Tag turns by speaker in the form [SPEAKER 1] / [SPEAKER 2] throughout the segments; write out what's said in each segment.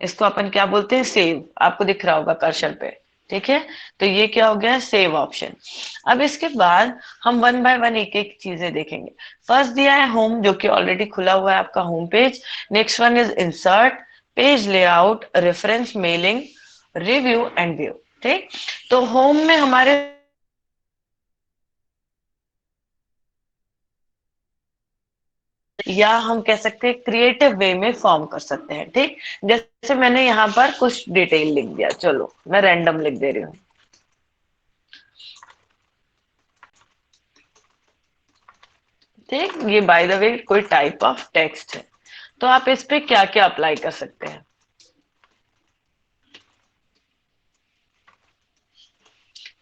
[SPEAKER 1] इसको अपन क्या बोलते हैं, सेव। आपको दिख रहा होगा कर्सर पे, ठीक है। तो ये क्या हो गया, सेव ऑप्शन। अब इसके बाद हम वन बाय वन एक एक चीजें देखेंगे। फर्स्ट दिया है होम, जो कि ऑलरेडी खुला हुआ है आपका home page. Next one is insert, page layout, reference, mailing, review and view. ठीक, तो होम में हमारे या हम कह सकते हैं क्रिएटिव वे में फॉर्म कर सकते हैं। ठीक, जैसे मैंने यहाँ पर कुछ डिटेल लिख दिया, चलो मैं रैंडम लिख दे रही हूँ। ठीक, ये बाय द वे कोई टाइप ऑफ टेक्स्ट है। तो आप इस पे क्या क्या अप्लाई कर सकते हैं।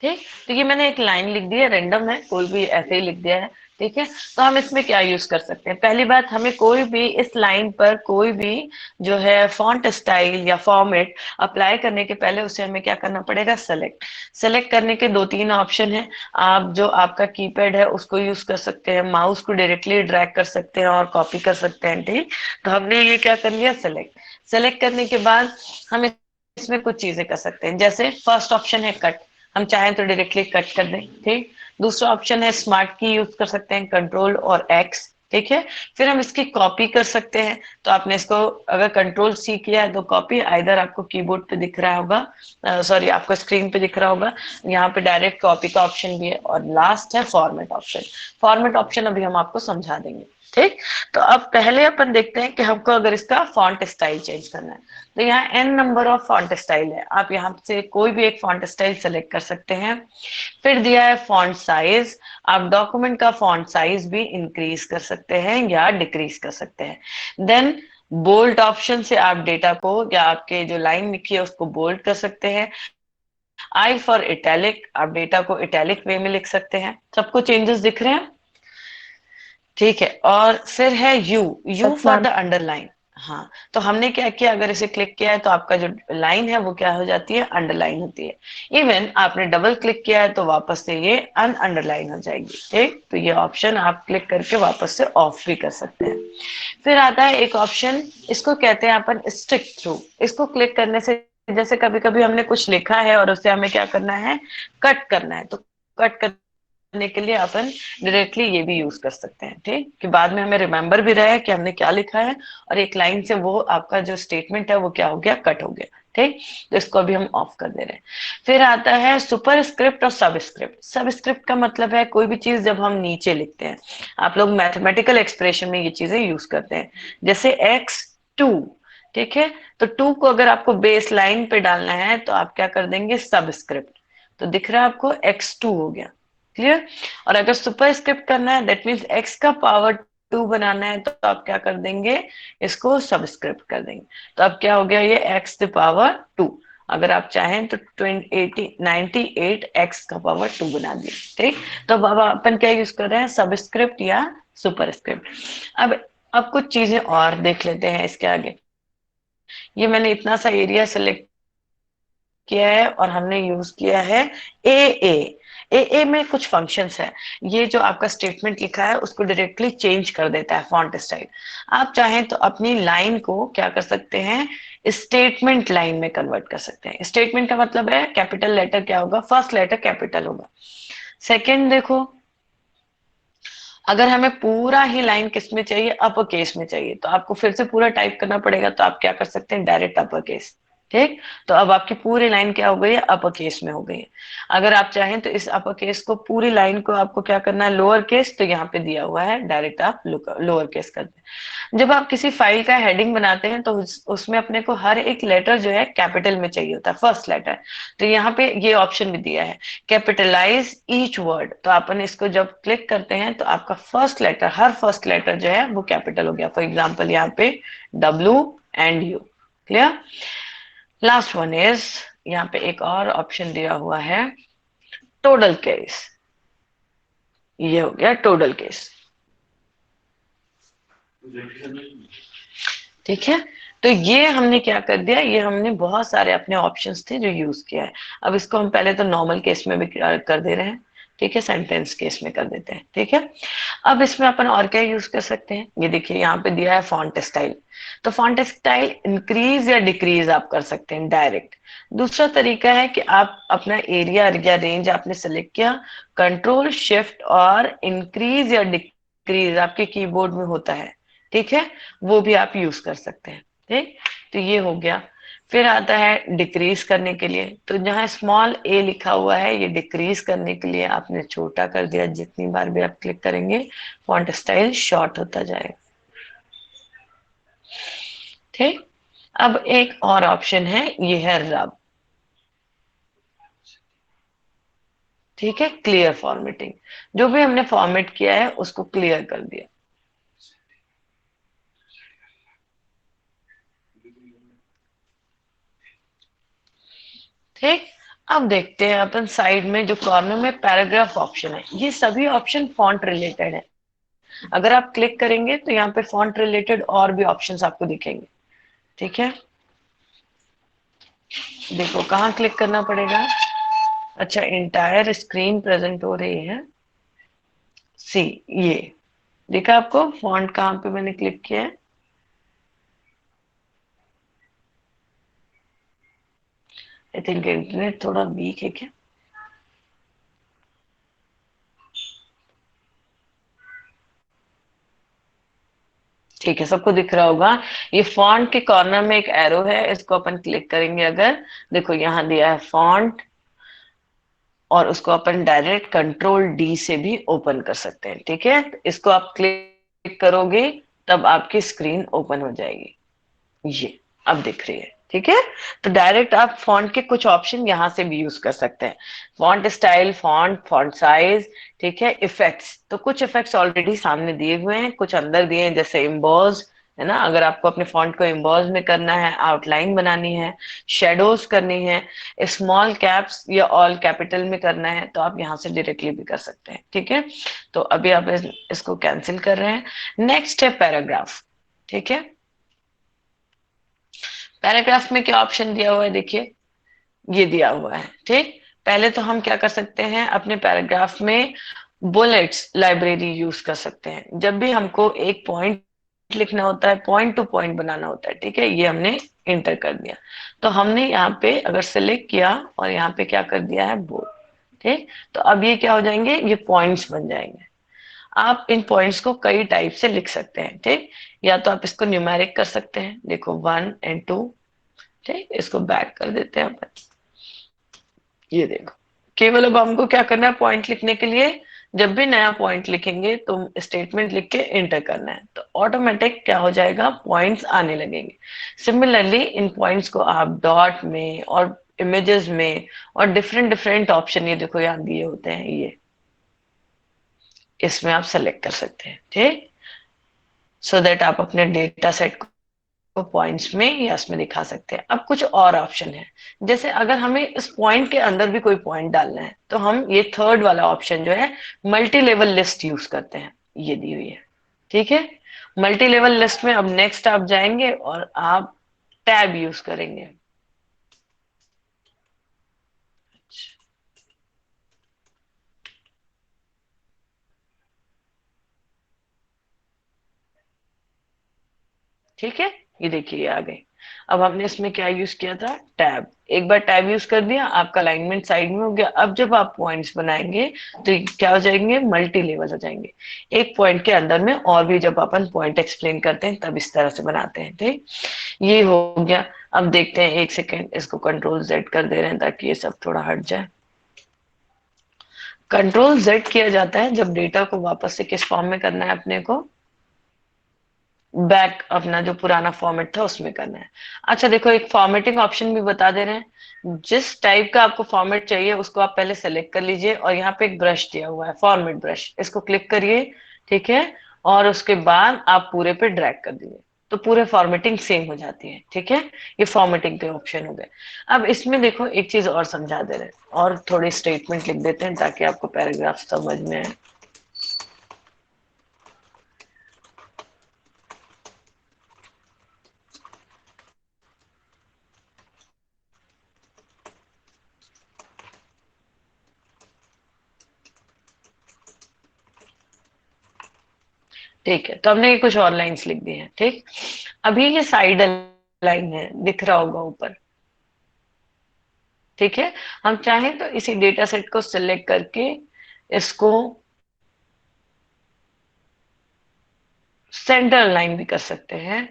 [SPEAKER 1] ठीक, तो ये मैंने एक लाइन लिख दी है, रैंडम है, कोई भी ऐसे ही लिख दिया है। ठीक है, तो हम इसमें क्या यूज कर सकते हैं। पहली बात, हमें कोई भी इस लाइन पर कोई भी जो है फॉन्ट स्टाइल या फॉर्मेट अप्लाई करने के पहले उसे हमें क्या करना पड़ेगा, सेलेक्ट। सेलेक्ट करने के दो तीन ऑप्शन है। आप जो आपका कीपैड है उसको यूज कर सकते हैं, माउस को डायरेक्टली ड्रैग कर सकते हैं और कॉपी कर सकते हैं। ठीक, तो हमने ये क्या कर लिया, सेलेक्ट। सेलेक्ट करने के बाद हम इसमें कुछ चीजें कर सकते हैं, जैसे फर्स्ट ऑप्शन है कट, हम चाहें तो डायरेक्टली कट कर दें। ठीक, दूसरा ऑप्शन है स्मार्ट की यूज कर सकते हैं, कंट्रोल और एक्स। ठीक है, फिर हम इसकी कॉपी कर सकते हैं। तो आपने इसको अगर कंट्रोल सी किया है तो कॉपी आइदर आपको कीबोर्ड पे दिख रहा होगा, सॉरी आपको स्क्रीन पे दिख रहा होगा, यहाँ पे डायरेक्ट कॉपी का ऑप्शन भी है। और लास्ट है फॉर्मेट ऑप्शन। फॉर्मेट ऑप्शन अभी हम आपको समझा देंगे। ठीक, तो अब पहले अपन देखते हैं कि हमको अगर इसका फॉन्ट स्टाइल चेंज करना है, तो यहाँ n number of font style है, आप यहाँ से कोई भी एक फॉन्ट स्टाइल सेलेक्ट कर सकते हैं। फिर दिया है फॉन्ट साइज, आप डॉक्यूमेंट का फॉन्ट साइज भी इंक्रीज कर सकते हैं या डिक्रीज कर सकते हैं। देन बोल्ड ऑप्शन से आप डेटा को या आपके जो लाइन लिखी है उसको बोल्ड कर सकते हैं। आई फॉर इटैलिक, आप डेटा को इटैलिक वे में लिख सकते हैं। सबको चेंजेस दिख रहे हैं, ठीक है। और फिर है you, you
[SPEAKER 2] yes
[SPEAKER 1] for the
[SPEAKER 2] ma'am.
[SPEAKER 1] Underline. हाँ, तो हमने क्या किया, अगर इसे क्लिक किया है तो आपका जो लाइन है वो क्या हो जाती है, अंडरलाइन होती है। इवन आपने डबल क्लिक किया है तो वापस से ये अन अंडरलाइन हो जाएगी। ठीक, तो ये ऑप्शन आप क्लिक करके वापस से ऑफ भी कर सकते हैं। फिर आता है एक ऑप्शन, इसको कहते हैं अपन स्टिक थ्रू। इसको क्लिक करने से जैसे कभी कभी हमने कुछ लिखा है और उसे हमें क्या करना है, कट करना है, तो कट करने के लिए अपन डायरेक्टली ये भी यूज कर सकते हैं। ठीक, कि बाद में हमें रिमेम्बर भी रहे कि हमने क्या लिखा है और एक लाइन से वो आपका जो स्टेटमेंट है वो क्या हो गया, कट हो गया। ठीक, तो इसको अभी हम ऑफ कर दे रहे हैं। फिर आता है सुपर स्क्रिप्ट और सब स्क्रिप्ट। सब स्क्रिप्ट का मतलब है कोई भी चीज जब हम नीचे लिखते हैं, आप लोग मैथमेटिकल एक्सप्रेशन में ये चीजें यूज करते हैं, जैसे x2। ठीक है, तो 2 को अगर आपको बेस लाइन पे डालना है तो आप क्या कर देंगे, सब स्क्रिप्ट। तो दिख रहा है आपको, x2 हो गया, क्लियर। और अगर सुपर स्क्रिप्ट करना है, दैट मीन्स x का पावर 2 बनाना है, तो आप क्या कर देंगे, इसको सबस्क्रिप्ट कर देंगे। तो अब क्या हो गया, ये x द पावर 2। अगर आप चाहें तो 98 x का पावर 2 बना दिए। ठीक, तो अब अपन क्या यूज कर रहे हैं, सबस्क्रिप्ट या सुपर स्क्रिप्ट। अब अब कुछ चीजें और देख लेते हैं इसके आगे। ये मैंने इतना सा एरिया सेलेक्ट किया है और हमने यूज किया है ए ए। ए में कुछ फंक्शंस है, ये जो आपका स्टेटमेंट लिखा है उसको डायरेक्टली चेंज कर देता है फॉन्ट स्टाइल। आप चाहें तो अपनी लाइन को क्या कर सकते हैं, स्टेटमेंट लाइन में कन्वर्ट कर सकते हैं। स्टेटमेंट का मतलब है कैपिटल लेटर क्या होगा, फर्स्ट लेटर कैपिटल होगा। सेकंड देखो, अगर हमें पूरा ही लाइन किस में चाहिए, अपर केस में चाहिए, तो आपको फिर से पूरा टाइप करना पड़ेगा, तो आप क्या कर सकते हैं, डायरेक्ट अपर केस। ठीक, तो अब आपकी पूरी लाइन क्या हो गई है, अपर केस में हो गई है। अगर आप चाहें तो इस अपर केस को, पूरी लाइन को आपको क्या करना है, लोअर केस, तो यहाँ पे दिया हुआ है डायरेक्ट आप लोअर केस कर दें। जब आप किसी फाइल का हेडिंग बनाते हैं तो उसमें अपने को हर एक लेटर जो है कैपिटल में चाहिए होता है, फर्स्ट लेटर। तो यहाँ पे ये ऑप्शन भी दिया है, कैपिटलाइज ईच वर्ड। तो अपन इसको जब क्लिक करते हैं तो आपका फर्स्ट लेटर, हर फर्स्ट लेटर जो है वो कैपिटल हो गया। फॉर एग्जाम्पल यहाँ पे W and U, clear. Last one is, यहाँ पे एक और ऑप्शन दिया हुआ है, टोटल केस। ये हो गया टोटल केस। ठीक है, तो ये हमने क्या कर दिया, ये हमने बहुत सारे अपने ऑप्शंस थे जो यूज किया है। अब इसको हम पहले तो नॉर्मल केस में भी कर दे रहे हैं। ठीक है, सेंटेंस केस में कर देते हैं। ठीक है, अब इसमें अपन और क्या यूज कर सकते हैं, ये देखिए यहाँ पे दिया है फॉन्ट स्टाइल। तो फॉन्ट स्टाइल इंक्रीज या डिक्रीज आप कर सकते हैं डायरेक्ट। दूसरा तरीका है कि आप अपना एरिया या रेंज आपने सेलेक्ट किया, कंट्रोल शिफ्ट और इंक्रीज या डिक्रीज आपके कीबोर्ड में होता है, ठीक है, वो भी आप यूज कर सकते हैं। ठीक, तो ये हो गया। फिर आता है डिक्रीज करने के लिए, तो जहां स्मॉल ए लिखा हुआ है ये डिक्रीज करने के लिए आपने छोटा कर दिया, जितनी बार भी आप क्लिक करेंगे फॉन्ट स्टाइल शॉर्ट होता जाएगा। ठीक, अब एक और ऑप्शन है, ये है रब। ठीक है, क्लियर फॉर्मेटिंग, जो भी हमने फॉर्मेट किया है उसको क्लियर कर दिया। ठीक, अब देखते हैं अपन साइड में जो कॉर्नर में पैराग्राफ ऑप्शन है, ये सभी ऑप्शन फॉन्ट रिलेटेड है। अगर आप क्लिक करेंगे तो यहाँ पे फॉन्ट रिलेटेड और भी ऑप्शंस आपको दिखेंगे। ठीक है, देखो कहाँ क्लिक करना पड़ेगा। अच्छा, इंटायर स्क्रीन प्रेजेंट हो रही है, सी, ये देखा आपको फॉन्ट कहाँ पे मैंने क्लिक किया है। आई थिंक इंटरनेट थोड़ा वीक है क्या। ठीक है, सबको दिख रहा होगा। ये फॉन्ट के कॉर्नर में एक एरो है, इसको अपन क्लिक करेंगे अगर, देखो यहाँ दिया है फॉन्ट, और उसको अपन डायरेक्ट कंट्रोल डी से भी ओपन कर सकते हैं। ठीक है, इसको आप क्लिक करोगे तब आपकी स्क्रीन ओपन हो जाएगी, ये अब दिख रही है। ठीक है, तो डायरेक्ट आप फॉन्ट के कुछ ऑप्शन यहाँ से भी यूज कर सकते हैं, font style, font, font size. ठीक है, इफेक्ट्स, तो कुछ इफेक्ट्स ऑलरेडी सामने दिए हुए हैं, कुछ अंदर दिए हैं, जैसे इम्बोज, है ना, अगर आपको अपने फॉन्ट को इम्बोज में करना है, आउटलाइन बनानी है, शेडोज करनी है, स्मॉल कैप्स या ऑल कैपिटल में करना है, तो आप यहाँ से डायरेक्टली भी कर सकते हैं। ठीक है, तो अभी आप इसको कैंसिल कर रहे हैं। नेक्स्ट है पैराग्राफ। ठीक है, पैराग्राफ में क्या ऑप्शन दिया हुआ है, देखिए ये दिया हुआ है। ठीक, पहले तो हम क्या कर सकते हैं, अपने पैराग्राफ में बुलेट्स लाइब्रेरी यूज कर सकते हैं। जब भी हमको एक पॉइंट लिखना होता है, पॉइंट टू पॉइंट बनाना होता है, ठीक है, ये हमने इंटर कर दिया। तो हमने यहाँ पे अगर सेलेक्ट किया और यहाँ पे क्या कर दिया है, बोल्ड। ठीक, तो अब ये क्या हो जाएंगे, ये पॉइंट्स बन जाएंगे। आप इन पॉइंट्स को कई टाइप से लिख सकते हैं। ठीक, या तो आप इसको न्यूमेरिक कर सकते हैं, देखो 1 और 2। ठीक, इसको बैक कर देते हैं अपन, ये देखो, केवल अब हमको क्या करना है, पॉइंट लिखने के लिए जब भी नया पॉइंट लिखेंगे तो स्टेटमेंट लिख के एंटर करना है, तो ऑटोमेटिक क्या हो जाएगा, पॉइंट्स आने लगेंगे। सिमिलरली इन पॉइंट्स को आप डॉट में और इमेजेस में और डिफरेंट डिफरेंट ऑप्शन, ये देखो यहाँ दिए होते हैं, ये इसमें आप सेलेक्ट कर सकते हैं। ठीक, सो दैट आप अपने डेटा सेट को पॉइंट्स में या इसमें दिखा सकते हैं। अब कुछ और ऑप्शन है, जैसे अगर हमें इस पॉइंट के अंदर भी कोई पॉइंट डालना है, तो हम ये थर्ड वाला ऑप्शन जो है, मल्टी लेवल लिस्ट यूज करते हैं, ये दी हुई है। ठीक है, मल्टी लेवल लिस्ट में अब नेक्स्ट आप जाएंगे और आप टैब यूज करेंगे। ठीक है, ये देखिए ये आ गई। अब हमने इसमें क्या यूज किया था, टैब। एक बार टैब यूज कर दिया, आपका अलाइनमेंट साइड में हो गया। अब जब आप पॉइंट्स बनाएंगे तो ये क्या हो जाएंगे, मल्टी लेवल हो जाएंगे। एक पॉइंट के अंदर में और भी जब अपन पॉइंट एक्सप्लेन करते हैं तब इस तरह से बनाते हैं। ठीक, ये हो गया। अब देखते हैं, एक सेकेंड, इसको कंट्रोल जेड कर दे रहे हैं ताकि ये सब थोड़ा हट जाए। कंट्रोल जेड किया जाता है जब डेटा को वापस से किस फॉर्म में करना है अपने को, बैक अपना जो पुराना फॉर्मेट था उसमें करना है। अच्छा देखो, एक फॉर्मेटिंग ऑप्शन भी बता दे रहे हैं, जिस टाइप का आपको फॉर्मेट चाहिए उसको आप पहले सेलेक्ट कर लीजिए, और यहाँ पे एक ब्रश दिया हुआ है, फॉर्मेट ब्रश, इसको क्लिक करिए। ठीक है, और उसके बाद आप पूरे पे ड्रैग कर दीजिए, तो पूरे फॉर्मेटिंग सेम हो जाती है। ठीक है, ये फॉर्मेटिंग के ऑप्शन हो गए। अब इसमें देखो एक चीज और समझा दे रहे हैं, और थोड़ी स्टेटमेंट लिख देते हैं ताकि आपको पैराग्राफ समझ में आए। ठीक है, तो हमने ये कुछ और लाइंस लिख दी हैं। ठीक, अभी ये साइड लाइन है, दिख रहा होगा ऊपर। ठीक है, हम चाहें तो इसी डेटा सेट को सिलेक्ट करके इसको सेंटर लाइन भी कर सकते हैं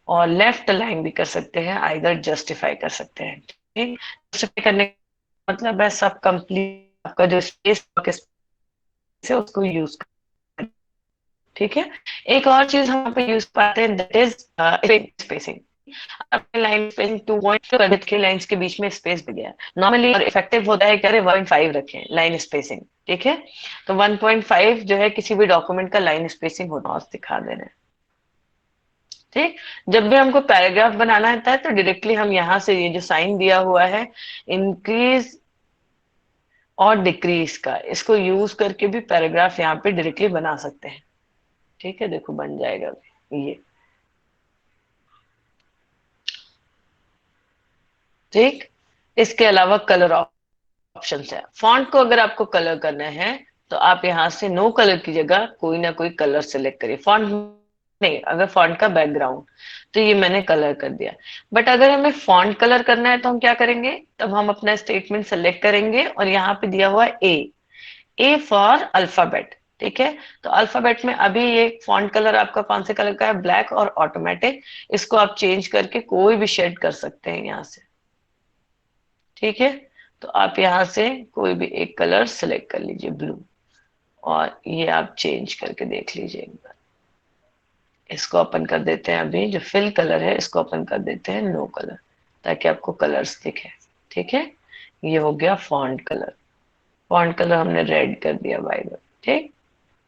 [SPEAKER 1] और लेफ्ट लाइन भी कर सकते हैं, आइदर जस्टिफाई कर सकते हैं। ठीक, जस्टिफाई करने का मतलब है सब कंप्लीट आपका जो स्पेस है उसको यूज कर। ठीक है, एक और चीज हम पे यूज पाते हैं, दैट इज स्पेसिंग। अपने लाइन स्पेसिंग 2 के लाइंस के बीच में स्पेस भी गया नॉर्मली, और इफेक्टिव होता है कि 1.5 रखें लाइन स्पेसिंग। ठीक है, तो 1.5 जो है किसी भी डॉक्यूमेंट का लाइन स्पेसिंग होता है, दिखा दे रहे हैं। ठीक, जब भी हमको पैराग्राफ बनाना होता है तो डायरेक्टली हम यहाँ से ये जो साइन दिया हुआ है इंक्रीज और डिक्रीज का, इसको यूज करके भी पैराग्राफ यहाँ पे डायरेक्टली बना सकते हैं। ठीक है, देखो बन जाएगा ये। ठीक, इसके अलावा कलर ऑप्शन है। फॉन्ट को अगर आपको कलर करना है तो आप यहाँ से नो कलर की जगह कोई ना कोई कलर सेलेक्ट करिए। फॉन्ट नहीं, अगर फॉन्ट का बैकग्राउंड, तो ये मैंने कलर कर दिया। बट अगर हमें फॉन्ट कलर करना है तो हम क्या करेंगे, तब हम अपना स्टेटमेंट सेलेक्ट करेंगे और यहाँ पे दिया हुआ है ए फॉर अल्फाबेट। ठीक है, तो अल्फाबेट में अभी ये फॉन्ट कलर आपका कौन से कलर का है, ब्लैक और ऑटोमेटिक। इसको आप चेंज करके कोई भी शेड कर सकते हैं यहाँ से। ठीक है, तो आप यहाँ से कोई भी एक कलर सिलेक्ट कर लीजिए, ब्लू, और ये आप चेंज करके देख लीजिए एक बार। इसको ओपन कर देते हैं, अभी जो फिल कलर है इसको ओपन कर देते हैं नो कलर, ताकि आपको कलर्स दिखे। ठीक है, ये हो गया फॉन्ट कलर। फॉन्ट कलर हमने रेड कर दिया बाय द। ठीक,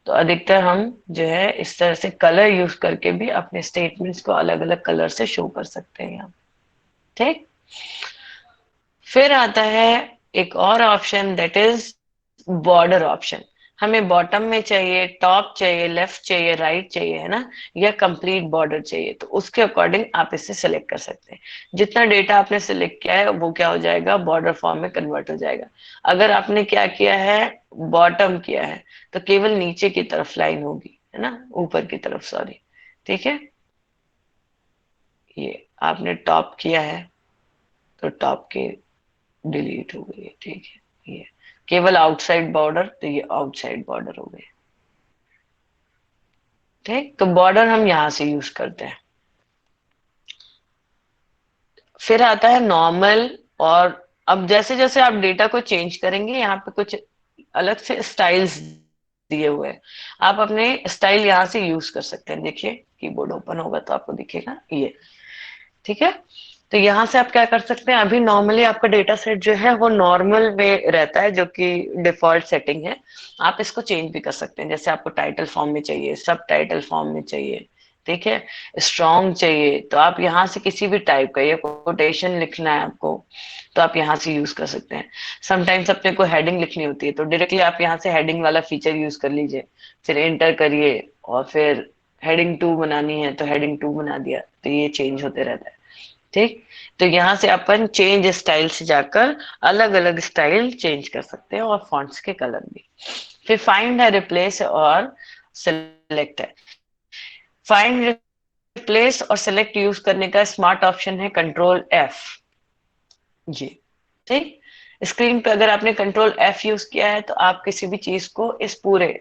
[SPEAKER 1] तो अधिकतर हम जो है इस तरह से कलर यूज करके भी अपने स्टेटमेंट्स को अलग अलग कलर से शो कर सकते हैं यहाँ। ठीक, फिर आता है एक और option, that is border option. हमें बॉटम में चाहिए, टॉप चाहिए, लेफ्ट चाहिए, राइट चाहिए, है ना, या कंप्लीट बॉर्डर चाहिए, तो उसके अकॉर्डिंग आप इसे सिलेक्ट कर सकते हैं। जितना डेटा आपने सिलेक्ट किया है वो क्या हो जाएगा, बॉर्डर फॉर्म में कन्वर्ट हो जाएगा। अगर आपने क्या किया है, बॉटम किया है, तो केवल नीचे की तरफ लाइन होगी, है ना, ऊपर की तरफ, सॉरी। ठीक है, ये आपने टॉप किया है तो टॉप के डिलीट हो गई है। ठीक है, ये केवल आउटसाइड बॉर्डर, तो ये आउटसाइड बॉर्डर हो गए। ठीक, तो बॉर्डर हम यहां से यूज करते हैं। फिर आता है नॉर्मल। और अब जैसे जैसे आप डेटा को चेंज करेंगे, यहाँ पे कुछ अलग से स्टाइल्स दिए हुए हैं, आप अपने स्टाइल यहाँ से यूज कर सकते हैं। देखिए कीबोर्ड ओपन होगा तो आपको दिखेगा ये। ठीक है, तो यहाँ से आप क्या कर सकते हैं, अभी नॉर्मली आपका डेटा सेट जो है वो नॉर्मल में रहता है, जो कि डिफॉल्ट सेटिंग है। आप इसको चेंज भी कर सकते हैं, जैसे आपको टाइटल फॉर्म में चाहिए, सब टाइटल फॉर्म में चाहिए। ठीक है, स्ट्रॉन्ग चाहिए, तो आप यहाँ से किसी भी टाइप का, या कोटेशन लिखना है आपको, तो आप यहाँ से यूज कर सकते हैं। समटाइम्स अपने को हेडिंग लिखनी होती है तो डायरेक्टली आप यहाँ से हेडिंग वाला फीचर यूज कर लीजिए, फिर एंटर करिए, और फिर हेडिंग 2 बनानी है तो हेडिंग 2 बना दिया, तो ये चेंज होते रहता है। ठीक, तो यहाँ से अपन चेंज स्टाइल से जाकर अलग अलग स्टाइल चेंज कर सकते हैं, और फॉन्ट्स के कलर भी। फिर फाइंड है, रिप्लेस और सिलेक्ट है। फाइंड, रिप्लेस और सिलेक्ट यूज करने का स्मार्ट ऑप्शन है कंट्रोल एफ। जी, ठीक, स्क्रीन पे अगर आपने कंट्रोल एफ यूज किया है तो आप किसी भी चीज को इस पूरे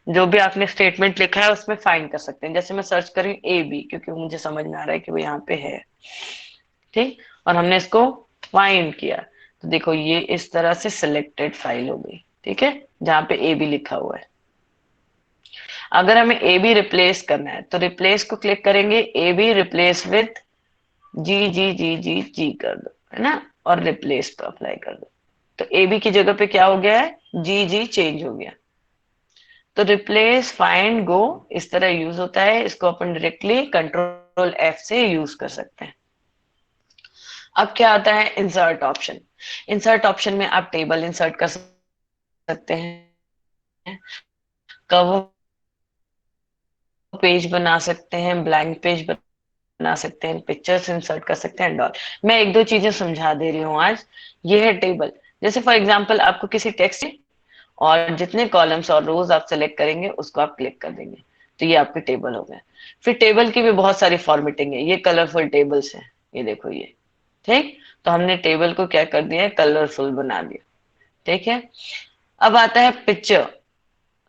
[SPEAKER 1] जो भी आपने स्टेटमेंट लिखा है उसमें फाइंड कर सकते हैं। जैसे मैं सर्च करी ए बी, क्योंकि मुझे समझ में आ रहा है कि वो यहाँ पे है। ठीक, और हमने इसको फाइंड किया, तो देखो ये इस तरह से सिलेक्टेड फाइल हो गई। ठीक है, जहाँ पे ए बी लिखा हुआ है। अगर हमें ए बी रिप्लेस करना है तो रिप्लेस को क्लिक करेंगे, ए बी रिप्लेस विथ जी जी जी जी जी कर दो, है ना, और रिप्लेस पे अप्लाई कर दो, तो ए बी की जगह पे क्या हो गया है, जी जी चेंज हो गया। तो रिप्लेस, फाइंड, गो इस तरह यूज होता है, इसको अपन डायरेक्टली कंट्रोल एफ से यूज कर सकते हैं। अब क्या आता है, इंसर्ट ऑप्शन। इंसर्ट ऑप्शन में आप टेबल इंसर्ट कर सकते हैं, कवर पेज बना सकते हैं, ब्लैंक पेज बना सकते हैं, पिक्चर्स इंसर्ट कर सकते हैं एंड ऑल। मैं एक दो चीजें समझा दे रही हूँ आज। ये है टेबल, जैसे फॉर एग्जांपल आपको किसी टेक्स्ट और जितने कॉलम्स और रोज आप सेलेक्ट करेंगे उसको आप क्लिक कर देंगे, तो ये आपके टेबल हो गए। फिर टेबल की भी बहुत सारी फॉर्मेटिंग है, ये कलरफुल टेबल्स हैं, ये देखो ये। ठीक, तो हमने टेबल को क्या कर दिया है, कलरफुल बना दिया। ठीक है, अब आता है पिक्चर।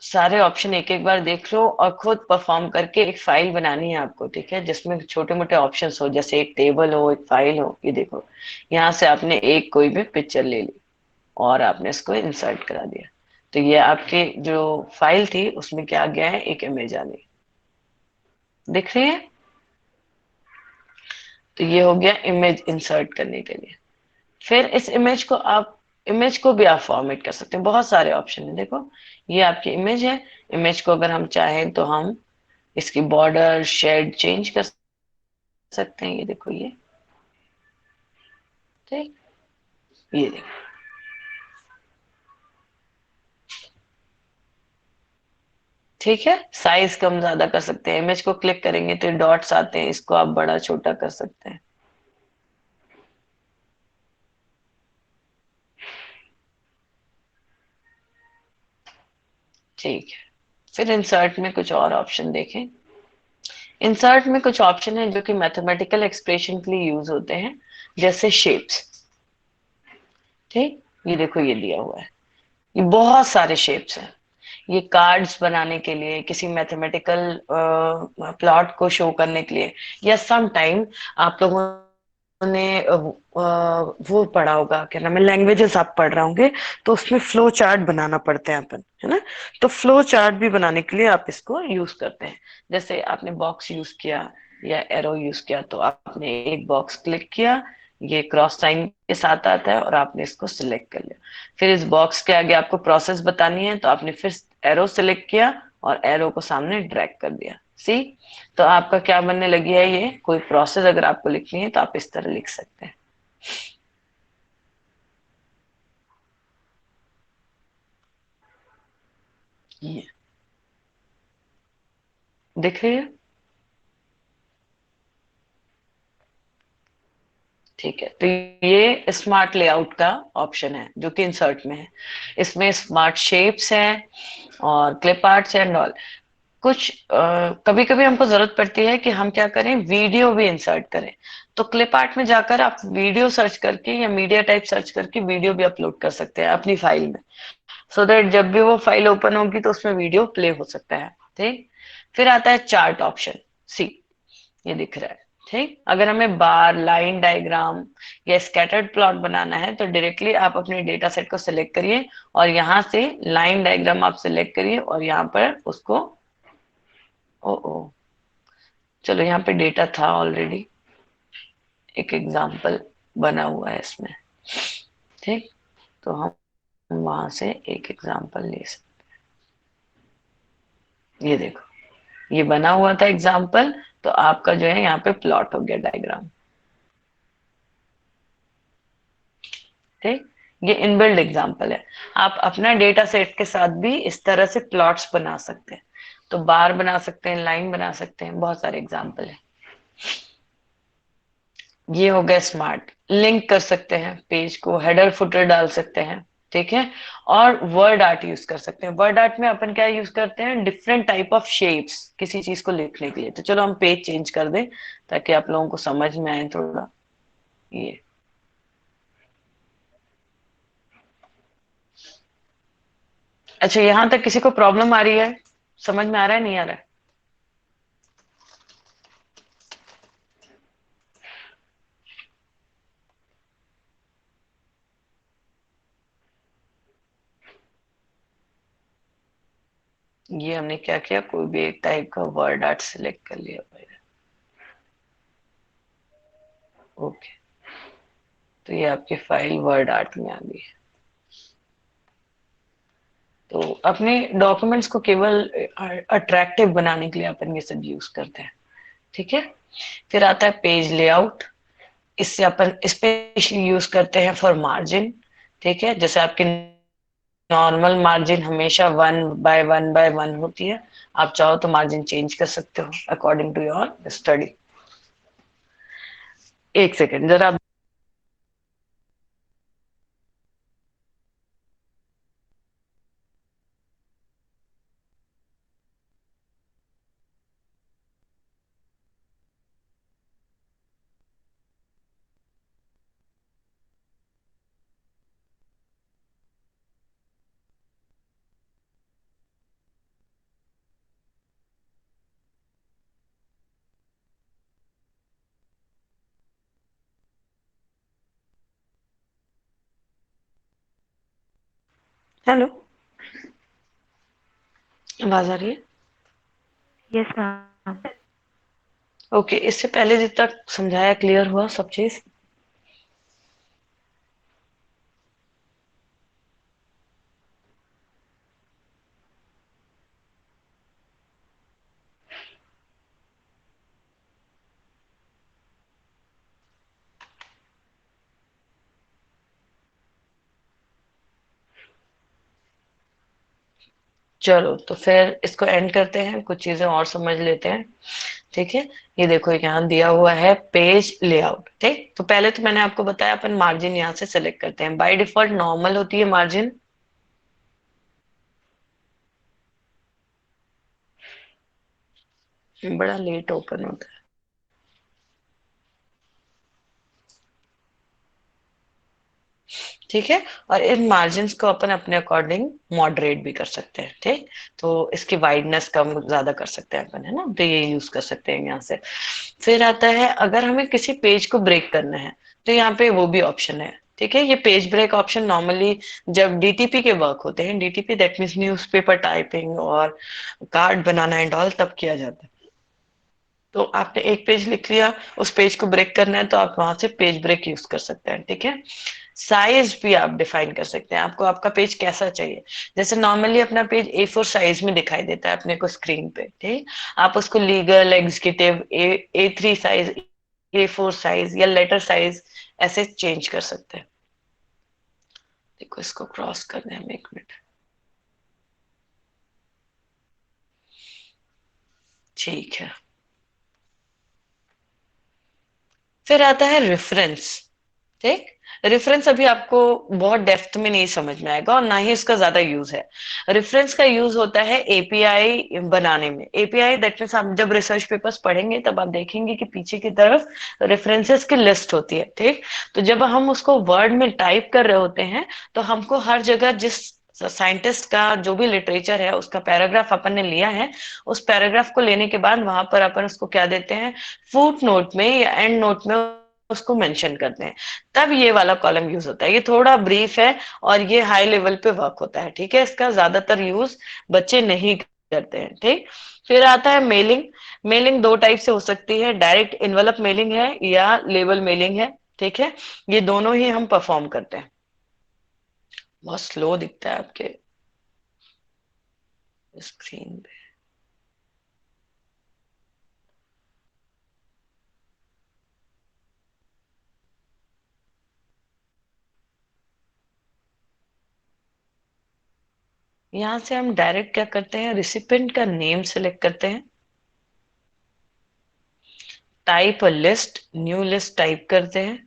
[SPEAKER 1] सारे ऑप्शन एक एक बार देख लो और खुद परफॉर्म करके एक फाइल बनानी है आपको, ठीक है, जिसमें छोटे मोटे ऑप्शंस हो, जैसे एक टेबल हो, एक फाइल हो। ये देखो, यहाँ से आपने एक कोई भी पिक्चर ले ली और आपने इसको इंसर्ट करा दिया, तो ये आपकी जो फाइल थी उसमें क्या आ गया है, एक इमेज आ गई, दिख रही है। तो ये हो गया इमेज इंसर्ट करने के लिए। फिर इस इमेज को भी आप फॉर्मेट कर सकते हैं, बहुत सारे ऑप्शन है देखो। ये आपकी इमेज है, इमेज को अगर हम चाहें तो हम इसकी बॉर्डर शेड चेंज कर सकते हैं, ये देखो ये। ठीक, ये देखो। ठीक है, साइज कम ज्यादा कर सकते हैं, इमेज को क्लिक करेंगे तो डॉट्स आते हैं, इसको आप बड़ा छोटा कर सकते हैं। ठीक है, फिर इंसर्ट में कुछ और ऑप्शन देखें। इंसर्ट में कुछ ऑप्शन है जो कि मैथमेटिकल एक्सप्रेशन के लिए यूज होते हैं, जैसे शेप्स। ठीक, ये देखो ये दिया हुआ है, ये बहुत सारे शेप्स हैं। ये कार्ड्स बनाने के लिए, किसी मैथमेटिकल प्लॉट को शो करने के लिए, या सम टाइम आप लोगों ने वो पढ़ा होगा, क्या नाम है, लैंग्वेजेस आप पढ़ रहे होंगे, तो उसमें फ्लो चार्ट बनाना पड़ते हैं अपन, है ना। तो फ्लो चार्ट भी बनाने के लिए आप इसको यूज करते हैं। जैसे आपने बॉक्स यूज किया या एरो यूज किया, तो आपने एक बॉक्स क्लिक किया, ये क्रॉस साइन के साथ आता है और आपने इसको सिलेक्ट कर लिया। फिर इस बॉक्स के आगे आपको प्रोसेस बतानी है, तो आपने फिर एरो सिलेक्ट किया और एरो को सामने ड्रैग कर दिया। सी, तो आपका क्या बनने लगी है, ये कोई प्रोसेस अगर आपको लिखनी है तो आप इस तरह लिख सकते हैं। ये दिख रही है। ठीक है, तो ये स्मार्ट लेआउट का ऑप्शन है जो कि इंसर्ट में है। इसमें स्मार्ट शेप्स हैं और क्लिप आर्ट्स एंड ऑल। कुछ कभी कभी हमको जरूरत पड़ती है कि हम क्या करें, वीडियो भी इंसर्ट करें। तो क्लिप आर्ट में जाकर आप वीडियो सर्च करके या मीडिया टाइप सर्च करके वीडियो भी अपलोड कर सकते हैं अपनी फाइल में, सो दैट जब भी वो फाइल ओपन होगी तो उसमें वीडियो प्ले हो सकता है। ठीक, फिर आता है चार्ट ऑप्शन। सी, ये दिख रहा है। ठीक, अगर हमें बार, लाइन डायग्राम या स्कैटर्ड प्लॉट बनाना है तो डायरेक्टली आप अपने डेटा सेट को सिलेक्ट करिए और यहाँ से लाइन डायग्राम आप सिलेक्ट करिए और यहाँ पर उसको, ओ ओ, चलो यहाँ पे डेटा था ऑलरेडी, एक एग्जांपल बना हुआ है इसमें। ठीक, तो हम वहां से एक एग्जांपल ले सकते हैं। ये देखो, ये बना हुआ था एग्जांपल, तो आपका जो है यहाँ पे प्लॉट हो गया डायग्राम। ठीक, ये इनबिल्ड एग्जांपल है। आप अपना डेटा सेट के साथ भी इस तरह से प्लॉट्स बना सकते हैं, तो बार बना सकते हैं, लाइन बना सकते हैं, बहुत सारे एग्जांपल है। ये हो गया स्मार्ट। लिंक कर सकते हैं पेज को, हेडर फुटर डाल सकते हैं। ठीक है, और वर्ड आर्ट यूज कर सकते हैं। वर्ड आर्ट में अपन क्या यूज करते हैं, डिफरेंट टाइप ऑफ शेप्स किसी चीज को लिखने के लिए। तो चलो हम पेज चेंज कर दें ताकि आप लोगों को समझ में आए थोड़ा। ये अच्छा, यहां तक किसी को प्रॉब्लम आ रही है, समझ में आ रहा है, नहीं आ रहा है? ये हमने क्या किया, कोई भी एक टाइप का वर्ड आर्ट सिलेक्ट कर लिया भाई। ओके, तो ये आपकी फाइल वर्ड आर्ट में आ गई है। तो अपने डॉक्यूमेंट्स को केवल अट्रैक्टिव बनाने के लिए अपन ये सब यूज करते हैं। ठीक है, फिर आता है पेज लेआउट। इससे अपन स्पेशली यूज करते हैं फॉर मार्जिन। ठीक है, जैसे आपकी नॉर्मल मार्जिन हमेशा 1 बाय 1 बाय 1 होती है, आप चाहो तो मार्जिन चेंज कर सकते हो अकॉर्डिंग टू योर स्टडी। एक सेकेंड जरा। हेलो, आवाज आ रही है?
[SPEAKER 2] Yes ma'am.
[SPEAKER 1] ओके, इससे पहले जितना समझाया क्लियर हुआ सब चीज? चलो तो फिर इसको एंड करते हैं, कुछ चीजें और समझ लेते हैं। ठीक है, ये देखो यहाँ दिया हुआ है पेज लेआउट। ठीक, तो पहले तो मैंने आपको बताया अपन मार्जिन यहाँ से सेलेक्ट करते हैं। बाय डिफॉल्ट नॉर्मल होती है मार्जिन, बड़ा लेट ओपन होता है। ठीक है, और इन मार्जिन को अपन अपने अकॉर्डिंग मॉडरेट भी कर सकते हैं। ठीक, तो इसकी वाइडनेस कम ज्यादा कर सकते हैं अपन, है ना, तो ये यूज कर सकते हैं यहाँ से। फिर आता है अगर हमें किसी पेज को ब्रेक करना है तो यहाँ पे वो भी ऑप्शन है। ठीक है, ये पेज ब्रेक ऑप्शन नॉर्मली जब डीटीपी के वर्क होते हैं, DTP that means newspaper typing और कार्ड बनाना एंड ऑल, तब किया जाता है। तो आपने एक पेज लिख लिया, उस पेज को ब्रेक करना है तो आप वहां से पेज ब्रेक यूज कर सकते हैं। ठीक है, साइज भी आप डिफाइन कर सकते हैं, आपको आपका पेज कैसा चाहिए। जैसे नॉर्मली अपना पेज A4 साइज में दिखाई देता है अपने को स्क्रीन पे। ठीक, आप उसको legal, executive, A3 size, A4 size या लेटर साइज ऐसे चेंज कर सकते हैं। देखो इसको क्रॉस करने में 1 मिनट। ठीक है, फिर आता है रेफरेंस। ठीक, रेफरेंस अभी आपको बहुत डेप्थ में नहीं समझ में आएगा और ना ही इसका ज्यादा यूज है। रेफरेंस का यूज होता है एपीआई बनाने में। एपीआई दैट मीन्स आप जब रिसर्च पेपर्स पढ़ेंगे तब आप देखेंगे कि पीछे की तरफ रेफरेंसेस की लिस्ट होती है। ठीक, तो जब हम उसको वर्ड में टाइप कर रहे होते हैं तो हमको हर जगह जिस साइंटिस्ट का जो भी लिटरेचर है उसका पैराग्राफ अपन ने लिया है, उस पैराग्राफ को लेने के बाद वहां पर अपन उसको क्या देते हैं, फुट नोट में या एंड नोट में उसको मेंशन करते हैं। तब ये वाला कॉलम यूज होता है। ये थोड़ा ब्रीफ है और ये हाई लेवल पे वर्क होता है। ठीक है, इसका ज्यादातर यूज बच्चे नहीं करते हैं। ठीक, फिर आता है मेलिंग। मेलिंग दो टाइप से हो सकती है, डायरेक्ट इनवलप मेलिंग है या लेबल मेलिंग है। ठीक है, ये दोनों ही हम परफॉर्म करते हैं। बहुत स्लो दिखता है आपके स्क्रीन पे। यहाँ से हम डायरेक्ट क्या करते हैं, रिसिपेंट का नेम सेलेक्ट करते हैं, type a list, new list type करते हैं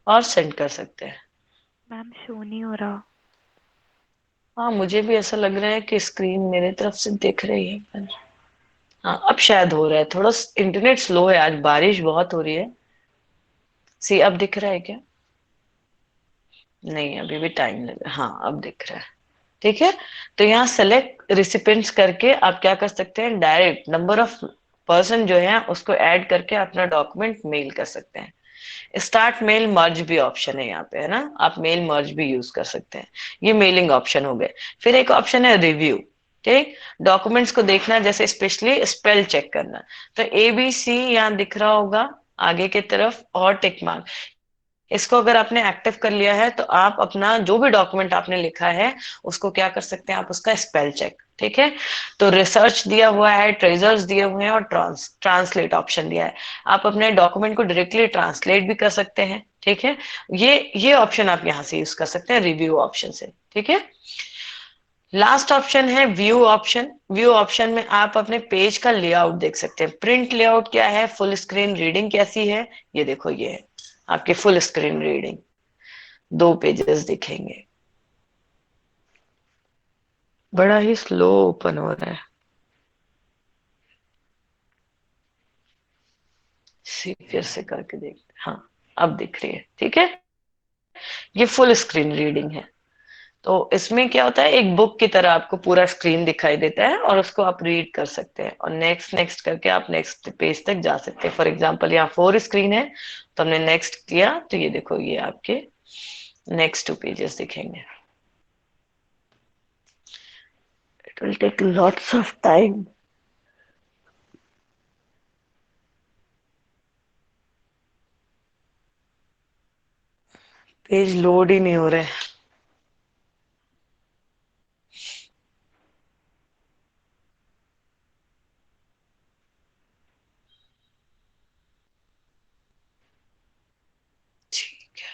[SPEAKER 1] और सेंड कर सकते हैं।
[SPEAKER 2] मैम शो नहीं हो रहा।
[SPEAKER 1] हाँ, मुझे भी ऐसा लग रहा है कि स्क्रीन मेरे तरफ से दिख रही है पर हाँ अब शायद हो रहा है। थोड़ा इंटरनेट स्लो है, आज बारिश बहुत हो रही है। सी अब दिख रहा है क्या? नहीं, अभी भी टाइम लगा। हाँ अब दिख रहा है। ठीक है, तो यहाँ सेलेक्ट रिसिपेंट्स करके आप क्या कर सकते हैं, डायरेक्ट नंबर ऑफ पर्सन जो है उसको ऐड करके अपना डॉक्यूमेंट मेल कर सकते हैं। स्टार्ट मेल मर्ज भी ऑप्शन है यहाँ पे, है ना, आप मेल मर्ज भी यूज कर सकते हैं। ये मेलिंग ऑप्शन हो गए। फिर एक ऑप्शन है रिव्यू। ठीक, डॉक्यूमेंट्स को देखना, जैसे स्पेशली स्पेल चेक करना। तो ABC यहाँ दिख रहा होगा आगे की तरफ और टिक मार्क, इसको अगर आपने एक्टिव कर लिया है तो आप अपना जो भी डॉक्यूमेंट आपने लिखा है उसको क्या कर सकते हैं, आप उसका स्पेल चेक। ठीक है, तो रिसर्च दिया हुआ है, ट्रेजर्स दिए हुए हैं और ट्रांसलेट ऑप्शन दिया है। आप अपने डॉक्यूमेंट को डायरेक्टली ट्रांसलेट भी कर सकते हैं। ठीक है, ये ऑप्शन आप यहाँ से यूज कर सकते हैं रिव्यू ऑप्शन से। ठीक है, लास्ट ऑप्शन है व्यू ऑप्शन। व्यू ऑप्शन में आप अपने पेज का लेआउट देख सकते हैं। प्रिंट लेआउट क्या है, फुल स्क्रीन रीडिंग कैसी है, ये देखो, ये है आपकी फुल स्क्रीन रीडिंग, 2 पेजेस दिखेंगे। बड़ा ही स्लो ओपन हो रहा है। फिर से करके देखते, हाँ अब दिख रही है। ठीक है, ये फुल स्क्रीन रीडिंग है। तो इसमें क्या होता है, एक बुक की तरह आपको पूरा स्क्रीन दिखाई देता है और उसको आप रीड कर सकते हैं और नेक्स्ट नेक्स्ट करके आप नेक्स्ट पेज तक जा सकते हैं। फॉर एग्जांपल यहाँ 4 स्क्रीन है तो हमने नेक्स्ट किया तो ये देखो, ये आपके नेक्स्ट 2 पेजेस दिखेंगे। It will take lots of time. Page load ही नहीं हो रहे. ठीक है.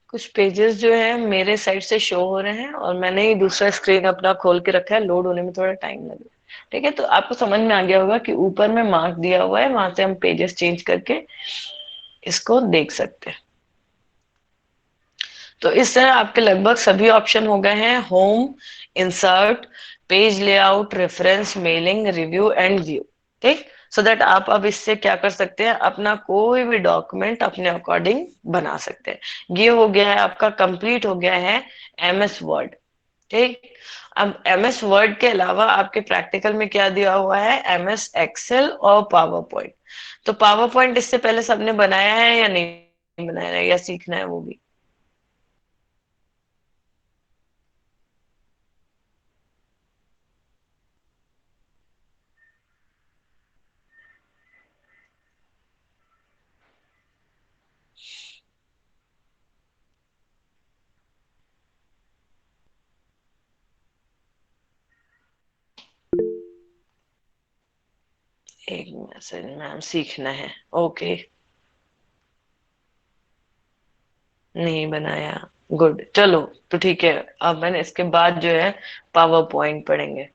[SPEAKER 1] कुछ पेजेस जो है मेरे साइड से शो हो रहे हैं और मैंने ही दूसरा स्क्रीन अपना खोल के रखा है. लोड होने में थोड़ा टाइम लगेगा. ठीक है, तो आपको समझ में आ गया होगा कि ऊपर में मार्क दिया हुआ है, वहां से हम पेजेस चेंज करके इसको देख सकते हैं. तो इस तरह आपके लगभग सभी ऑप्शन हो गए हैं. Home, insert, page layout, reference, mailing, review and view. ठीक. सो दैट आप अब इससे क्या कर सकते हैं, अपना कोई भी डॉक्यूमेंट अपने अकॉर्डिंग बना सकते हैं. ये हो गया है आपका, कंप्लीट हो गया है एमएस वर्ड. ठीक. अब एमएस वर्ड के अलावा आपके प्रैक्टिकल में क्या दिया हुआ है, एमएस एक्सेल और पावर पॉइंट. तो पावर पॉइंट इससे पहले सबने बनाया है या नहीं बनाया है, या सीखना है वो भी. एक मैसेज मैम सीखना है. ओके. नहीं बनाया. गुड. चलो तो ठीक है. अब मैंने इसके बाद जो है पावर पॉइंट पढ़ेंगे.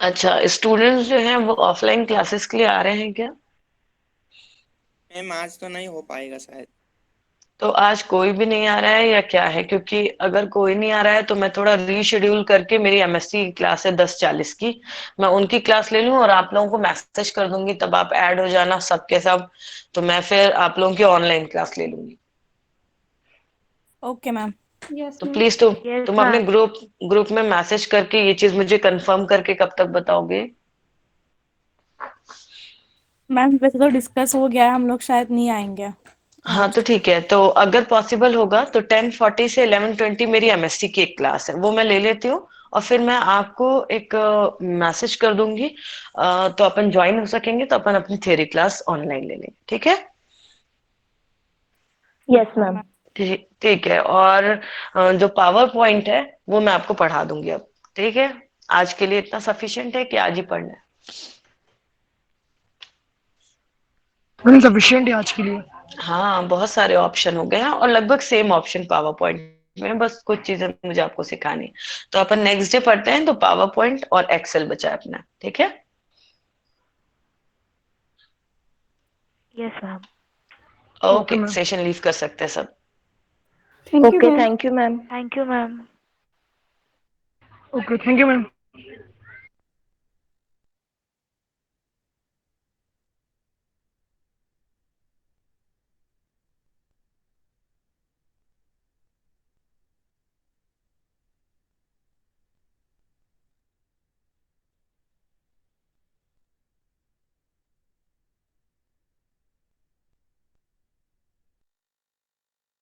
[SPEAKER 1] अच्छा, स्टूडेंट्स जो हैं वो ऑफलाइन क्लासेस के लिए आ रहे हैं क्या?
[SPEAKER 3] मैम आज तो नहीं हो पाएगा शायद.
[SPEAKER 1] तो आज कोई भी नहीं आ रहा है या क्या है? क्योंकि अगर कोई नहीं आ रहा है तो मैं थोड़ा रीशेड्यूल करके, मेरी एमएससी की क्लास है 10:40 की, मैं उनकी क्लास ले लूं और आप लोगों को मैसेज कर दूंगी, तब आप ऐड हो जाना सबके सब. तो मैं फिर आप लोगों की ऑनलाइन क्लास ले लूंगी.
[SPEAKER 4] Okay ma'am.
[SPEAKER 1] तो प्लीज
[SPEAKER 2] यस
[SPEAKER 1] तुम अपने
[SPEAKER 2] मैम.
[SPEAKER 1] ग्रुप में मैसेज करके ये चीज मुझे कंफर्म करके कब तक बताओगे?
[SPEAKER 4] मैम वैसे तो डिस्कस हो गया है, हम लोग शायद नहीं आएंगे
[SPEAKER 1] हाँ,
[SPEAKER 4] आज.
[SPEAKER 1] तो ठीक है. तो अगर पॉसिबल होगा तो 10:40 से 11:20 मेरी एमएससी की एक क्लास है, वो मैं ले लेती हूँ. और फिर मैं आपको एक मैसेज कर दूंगी. तो अपन ज्वाइन हो सकेंगे, तो अपन अपनी थ्योरी क्लास ऑनलाइन ले लेंगे. ठीक है.
[SPEAKER 4] Yes ma'am.
[SPEAKER 1] ठीक ठीक है. और जो पावर पॉइंट है वो मैं आपको पढ़ा दूंगी अब. ठीक है. आज के लिए इतना सफिशिएंट है कि आज ही पढ़ना है.
[SPEAKER 5] सफिशिएंट है आज के लिए.
[SPEAKER 1] हाँ, बहुत सारे ऑप्शन हो गए हैं और लगभग सेम ऑप्शन पावर पॉइंट में, बस कुछ चीजें मुझे आपको सिखानी है. तो अपन नेक्स्ट डे पढ़ते हैं. तो पावर पॉइंट और एक्सेल बचा है अपना. ठीक है.
[SPEAKER 2] Yes ma'am.
[SPEAKER 1] Okay,
[SPEAKER 5] ma'am.
[SPEAKER 1] Session leave कर सकते हैं सब.
[SPEAKER 4] Thank you
[SPEAKER 6] okay
[SPEAKER 4] ma'am.
[SPEAKER 6] Thank you ma'am.
[SPEAKER 2] Thank you ma'am.
[SPEAKER 5] Okay thank you ma'am.